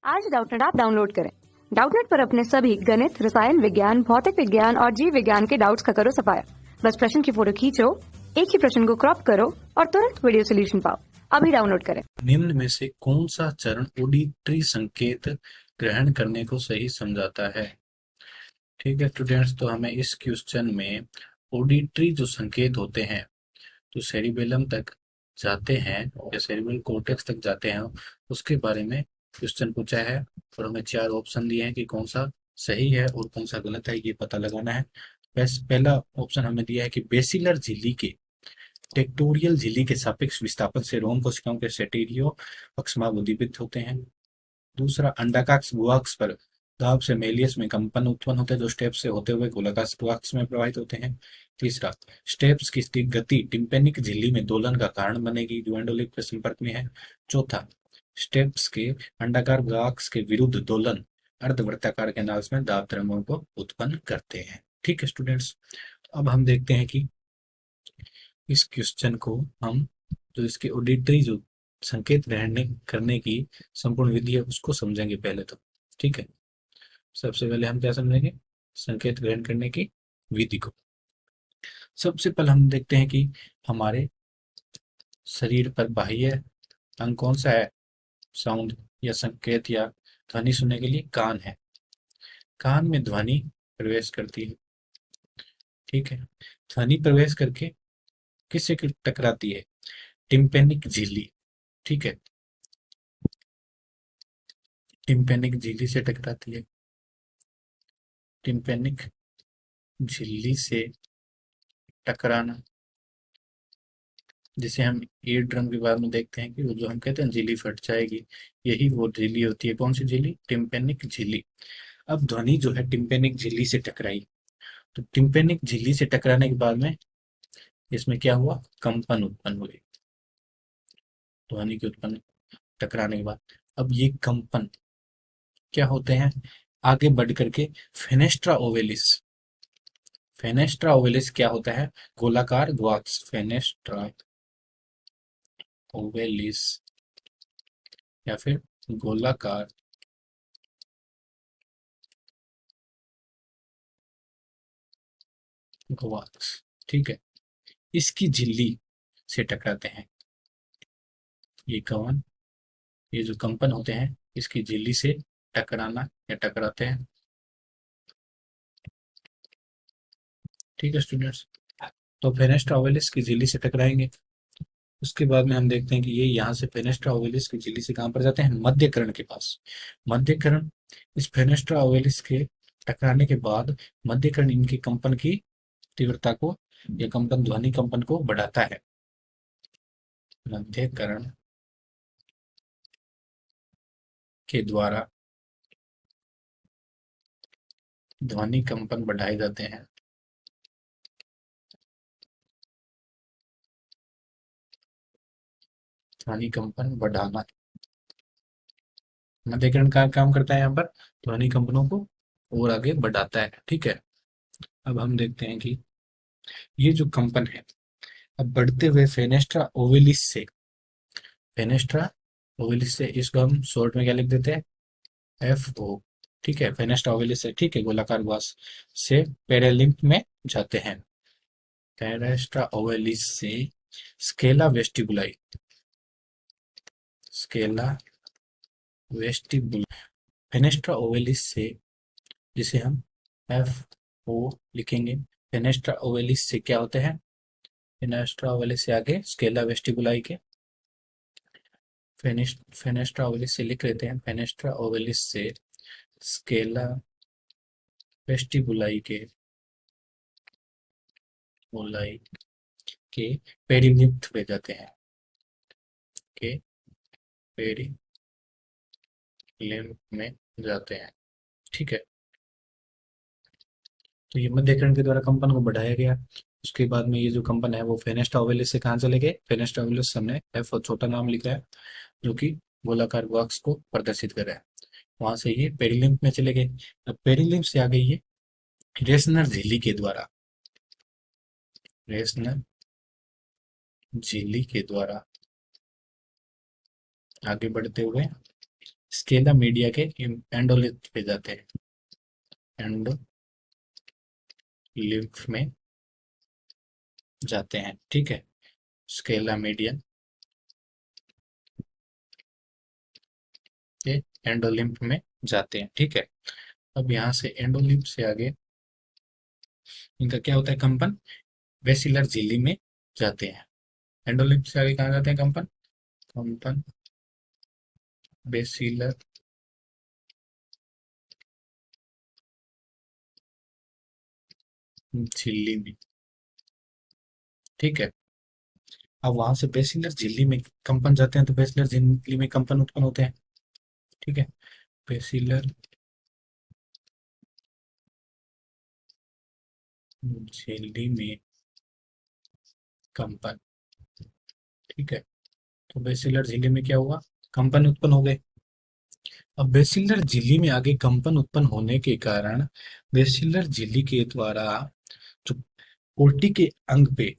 आज Doubtnut app download करें। Doubtnut पर अपने सभी गणित, रसायन विज्ञान, भौतिक विज्ञान और जीव विज्ञान के डाउट्स का करो सफाया। बस प्रश्न की फोटो खींचो, एक ही प्रश्न को क्रॉप करो और तुरंत वीडियो सोल्यूशन पाओ। अभी डाउनलोड करें। निम्न में से कौन सा चरण ऑडिटरी संकेत ग्रहण करने को सही समझाता है? ठीक है स्टूडेंट्स, तो हमें इस क्वेश्चन में ऑडिटरी जो संकेत होते हैं जो सेरिबेलम तक जाते हैं या सेरिब्रल कॉर्टेक्स तक जाते हैं उसके बारे में क्वेश्चन पूछा है और हमें 4 ऑप्शन दिए हैं कि कौन सा सही है और कौन सा गलत है, ये पता लगाना है। पहला ऑप्शन हमें दिया है कि बेसिलर झिल्ली के टेक्टोरियल झिल्ली के सापेक्ष विस्थापन से रोम कोशिकाओं के सेटेरियो पक्षमार्ग उद्दीपित होते हैं। दूसरा, अंडाकाक्ष गुहाक्ष पर दाब से मेलियस में कंपन उत्पन्न होते हैं जो स्टेप से होते हुए गोलाकाश गुहाक्ष में प्रवाहित होते हैं। तीसरा, स्टेप्स की गति टिम्पेनिक झिल्ली में दोलन का कारण बनेगी जो एंडोलिक के संपर्क में है। चौथा, स्टेप्स के अंडाकार गुहाक्ष के विरुद्ध दोलन अर्धवृत्ताकार कैनाल्स में दाब तरंगों को उत्पन्न करते हैं। ठीक है स्टूडेंट्स, अब हम देखते हैं कि इस क्वेश्चन को हम जो इसके ऑडिटरी जो संकेत ग्रहण करने की संपूर्ण विधि है उसको समझेंगे पहले तो। ठीक है, सबसे पहले हम क्या समझेंगे? संकेत ग्रहण करने की विधि को। सबसे पहले हम देखते हैं कि हमारे शरीर पर बाह्य अंग कौन सा है साउंड या संकेत या ध्वनि सुनने के लिए? कान है। कान में ध्वनि प्रवेश करती है। ठीक है, ध्वनि प्रवेश करके किससे टकराती है? टिम्पेनिक झिल्ली। ठीक है, टिम्पेनिक झिल्ली से टकराती है। टिम्पेनिक झिल्ली से टकराना जिसे हम ईयर ड्रम के बारे में देखते हैं कि वो जो हम कहते हैं झिल्ली फट जाएगी, यही वो झिल्ली होती है। कौन सी झिल्ली? टिम्पेनिक झिल्ली। अब ध्वनि जो है टिम्पेनिक झिल्ली से टकराई, तो टिम्पेनिक झिल्ली से टकराने के बाद में इसमें क्या हुआ? कंपन उत्पन्न हुई ध्वनि के उत्पन्न टकराने के बाद। अब ये कंपन क्या होते हैं? आगे बढ़ करके फेनेस्ट्रा ओवेलिस। फेनेस्ट्रा ओवेलिस क्या होता है? गोलाकार ग्वाक्स। फेनेस्ट्रा ओवेलिस या फिर गोलाकार ग्वाक्स। ठीक है, इसकी झिल्ली से टकराते हैं। ये कवन ये जो कंपन होते हैं इसकी झिल्ली से टकराना या टकराते हैं। ठीक है स्टूडेंट्स, तो फेनेस्ट्रा ओवेलिस की झिल्ली से टकराएंगे। उसके बाद में हम देखते हैं कि ये यहाँ से फेनेस्ट्रा ओवेलिस की झिल्ली से कहाँ पर जाते हैं? मध्यकरण के पास। मध्यकरण इस फेनेस्ट्रा ओवेलिस के टकराने के बाद मध्यकरण इनकी कंपन की तीव्रता को या कंपन ध्वनि कंपन को बढ़ाता है। मध्यकरण के द्वारा ध्वनि कंपन बढ़ाए जाते हैं। ध्वनि कंपन बढ़ाना मध्यकरण का काम करता है यहाँ पर, ध्वनि कंपनों को और आगे बढ़ाता है। ठीक है, अब हम देखते हैं कि ये जो कंपन है अब बढ़ते हुए फेनेस्ट्रा ओवेलिस से, फेनेस्ट्रा ओवेलिस से इसको हम शॉर्ट में क्या लिख देते हैं? F O. ठीक है, फेनेस्ट्रा ओवेलिस से, ठीक है, गोलाकार ग्वास से पेरेलिम्फ में जाते हैं। फेनेस्ट्रा ओवेलिस से Scala vestibuli, Scala vestibule fenestra ovalis से, जिसे हम एफ ओ लिखेंगे। फेनेस्ट्रा ओवेलिस से क्या होते हैं? फेनेस्ट्रा ओवेलिस से आगे स्केला वेस्टिबुलाई के फेनेस्ट्रा ओवेलिस से लिख लेते हैं। फेनेस्ट्रा ओवेलिस से स्केला वेस्टिबुलाई के बुलाई के पेरिलिम्फ में जाते हैं। के पेरिलिम्फ में जाते हैं। ठीक है, तो ये मध्यकरण के द्वारा कंपन को बढ़ाया गया। उसके बाद में ये जो कंपन है वो फेनेस्ट्रा ओवेलिस से कहाँ चले गए? फेनेस्ट्रा ओवेलिस हमने एफ और छोटा नाम लिखा है जो कि गोलाकार बॉक्स को प्रदर्शित कर रहा है। वहां से ये पेरिलिम्फ में चले गए। अब पेरिलिम्फ से आ गई ये रेसनर झिल्ली के द्वारा, रेसनर झिल्ली के द्वारा आगे बढ़ते हुए स्केला मीडिया के एंडोलिम्फ पे जाते हैं, एंडोलिम्फ में जाते हैं, ठीक है। स्केला मीडिया के एंडोलिम्फ में जाते हैं, ठीक है। अब यहाँ से एंडोलिम्फ से आगे इनका क्या होता है, कंपन बेसिलर झिल्ली में जाते हैं। एंडोलिम्फ से आगे कहाँ जाते हैं, कंपन कंपन बेसिलर झिल्ली में, ठीक है। अब वहां से बेसिलर झिल्ली में कंपन जाते हैं तो बेसिलर झिल्ली में कंपन उत्पन्न होते हैं, ठीक है। बेसिलर झिल्ली में कंपन, ठीक है। तो बेसिलर झिल्ली में क्या हुआ, कंपन उत्पन्न हो गए। अब बेसिलर झिल्ली में आगे कंपन उत्पन्न होने के कारण बेसिलर झिल्ली के द्वारा जो कोर्टी के अंग पे,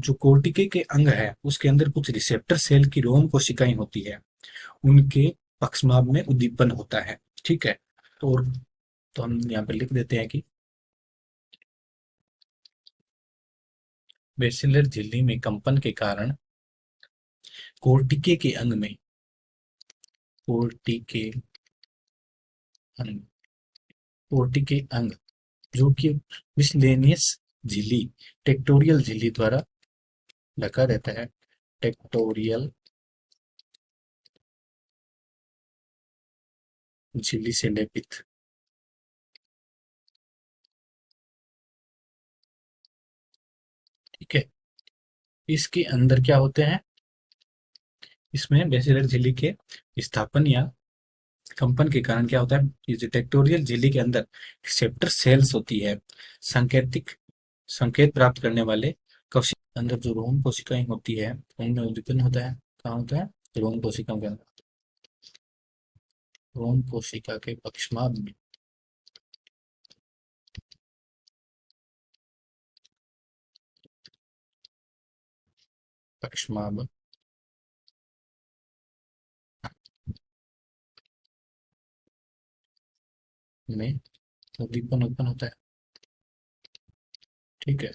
जो कोर्टिके के अंग है उसके अंदर कुछ रिसेप्टर सेल की रोम कोशिकाएं होती है, उनके पक्षमाभ में उद्दीपन होता है, ठीक है। तो हम यहाँ पे लिख देते हैं कि बेसिलर झिल्ली में कंपन के कारण कोर्टिके के अंग में, कोर्टिके अंग, कोर्टिके अंग जो कि मिसलेनियस झिल्ली, टेक्टोरियल झिल्ली द्वारा ढका रहता है, टेक्टोरियल झिल्ली से लेपित, ठीक है। इसके अंदर क्या होते हैं, इसमें बेसिलर झिल्ली के विस्थापन या कंपन के कारण क्या होता है, ये जो टेक्टोरियल झिल्ली के अंदर रिसेप्टर सेल्स होती है, संकेतिक संकेत प्राप्त करने वाले कोशिका अंदर जो रोम कोशिकाएं होती है उनमें उद्दीपन होता है। कहाँ होता है, रोम कोशिकाओं के अंदर, रोम कोशिका के पक्षमाभ में, पक्षमाभ में उद्दीपन उत्पन्न होता है, ठीक है।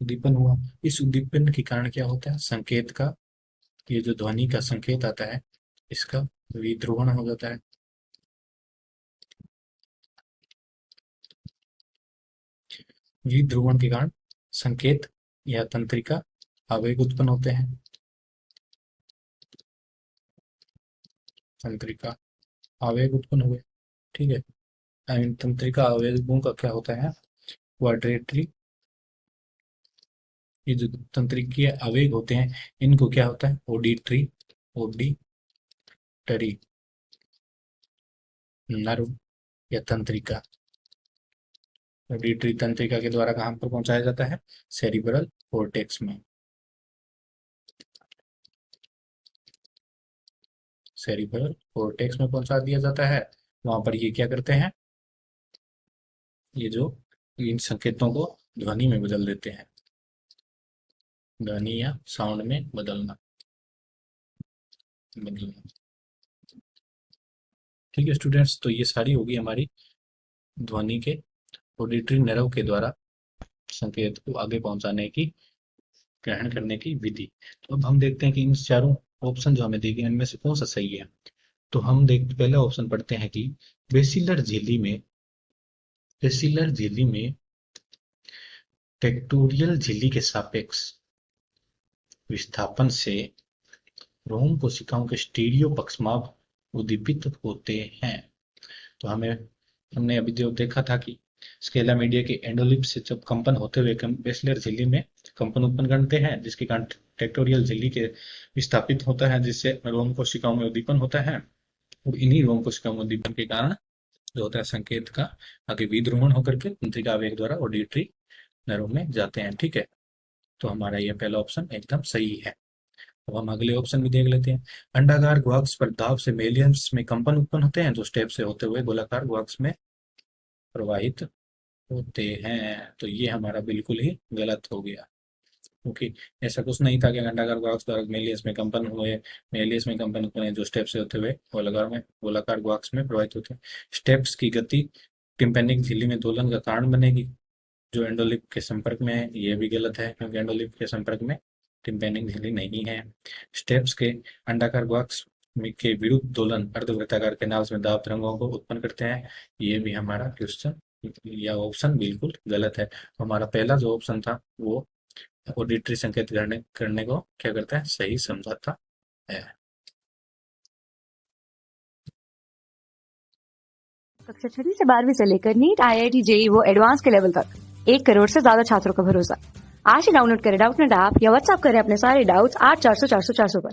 उद्दीपन हुआ, इस उद्दीपन के कारण क्या होता है, संकेत का, ये जो ध्वनि का संकेत आता है इसका विध्रुवण हो जाता है, विध्रुवण के कारण संकेत या तंत्रिका आवेग उत्पन्न होते हैं, तंत्रिका आवेग उत्पन्न हुए, ठीक है। इन तंत्रिका आवेगों का क्या होता है, क्वाड्रेटरी, ये जो तंत्रिकीय आवेग होते हैं इनको क्या होता है, ऑडिटरी, ऑडिटरी नर्व या तंत्रिका, ऑडिटरी तंत्रिका के द्वारा कहाँ पर पहुंचाया जाता है, सेरिब्रल कॉर्टेक्स में, सेरिब्रल कॉर्टेक्स में पहुंचा दिया जाता है। वहां पर ये क्या करते हैं, ये जो इन संकेतों को ध्वनि में बदल देते हैं, ध्वनि या साउंड में बदलना, ठीक है स्टूडेंट्स। तो ये सारी होगी हमारी ध्वनि के ऑडिटरी नर्व के द्वारा संकेत को आगे पहुंचाने की, ग्रहण करने की विधि। तो अब हम देखते हैं कि इन चारों ऑप्शन जो हमें दिए गए इनमें से कौन सा सही है। तो हम देख पहला ऑप्शन पढ़ते हैं कि बेसिलर झिल्ली में, बेसिलर झिल्ली में टेक्टोरियल झिल्ली के सापेक्ष विस्थापन से रोम कोशिकाओं के स्टीरियो पक्षमाभ उद्दीपित होते हैं। तो हमने अभी जो देखा था कि स्केला मीडिया के एंडोलिम्फ से जब कंपन होते हुए बेसिलर झिल्ली में कंपन उत्पन्न करते हैं जिसके कारण टेक्टोरियल झिल्ली के विस्थापित होता है जिससे रोम कोशिकाओं में उद्दीपन होता है, और इन्हीं रोम कोशिकाओं में उद्दीपन के कारण जो होता है संकेत का आगे विध्रुवण होकर के तंत्रिका आवेग द्वारा ऑडिटरी नर्व में जाते हैं, ठीक है। तो हमारा यह पहला ऑप्शन एकदम सही है। अब हम अगले ऑप्शन भी देख लेते हैं। अंडाकार ग्वाक्स पर दाब से मेलियम्स में कंपन उत्पन्न होते हैं जो स्टेप से होते हुए गोलाकार ग्वाक्स में प्रवाहित होते हैं। तो ये हमारा बिल्कुल ही गलत हो गया। क्योंकि ऐसा कुछ नहीं था कि अंडाकार ग्वाक्स द्वारा मेलियस में कंपन हुए, मेलियस में कंपन उत्पन्न जो स्टेप्स होते हुए गोलाकार ग्वाक्स में प्रवाहित होते हैं। स्टेप्स की गति टिम्पेनिक झिल्ली में दोलन का कारण बनेगी, जो एंडोलिप के संपर्क में है। ये भी गलत है, क्योंकि एंडोलिप के संपर्क में टिम्पेनिक झिल्ली नहीं है। स्टेप्स के अंडाकार ग्वाक्स के विरुद्ध दोलन अर्धवृत्ताकार कैनाल्स में दाब तरंगों को उत्पन्न करते हैं। ये भी हमारा क्वेश्चन या ऑप्शन बिल्कुल गलत है। हमारा पहला जो ऑप्शन था वो ऑडिटरी संकेत करने को क्या करता है, सही समझाता है। कक्षा 6वीं से 12वीं से लेकर नीट, IIT, JEE वो एडवांस के लेवल तक 1 करोड़ से ज्यादा छात्रों का भरोसा। आज ही डाउनलोड करें डाउटनेट ऐप या व्हाट्सएप करें अपने सारे डाउट्स 8400 400 400 पर।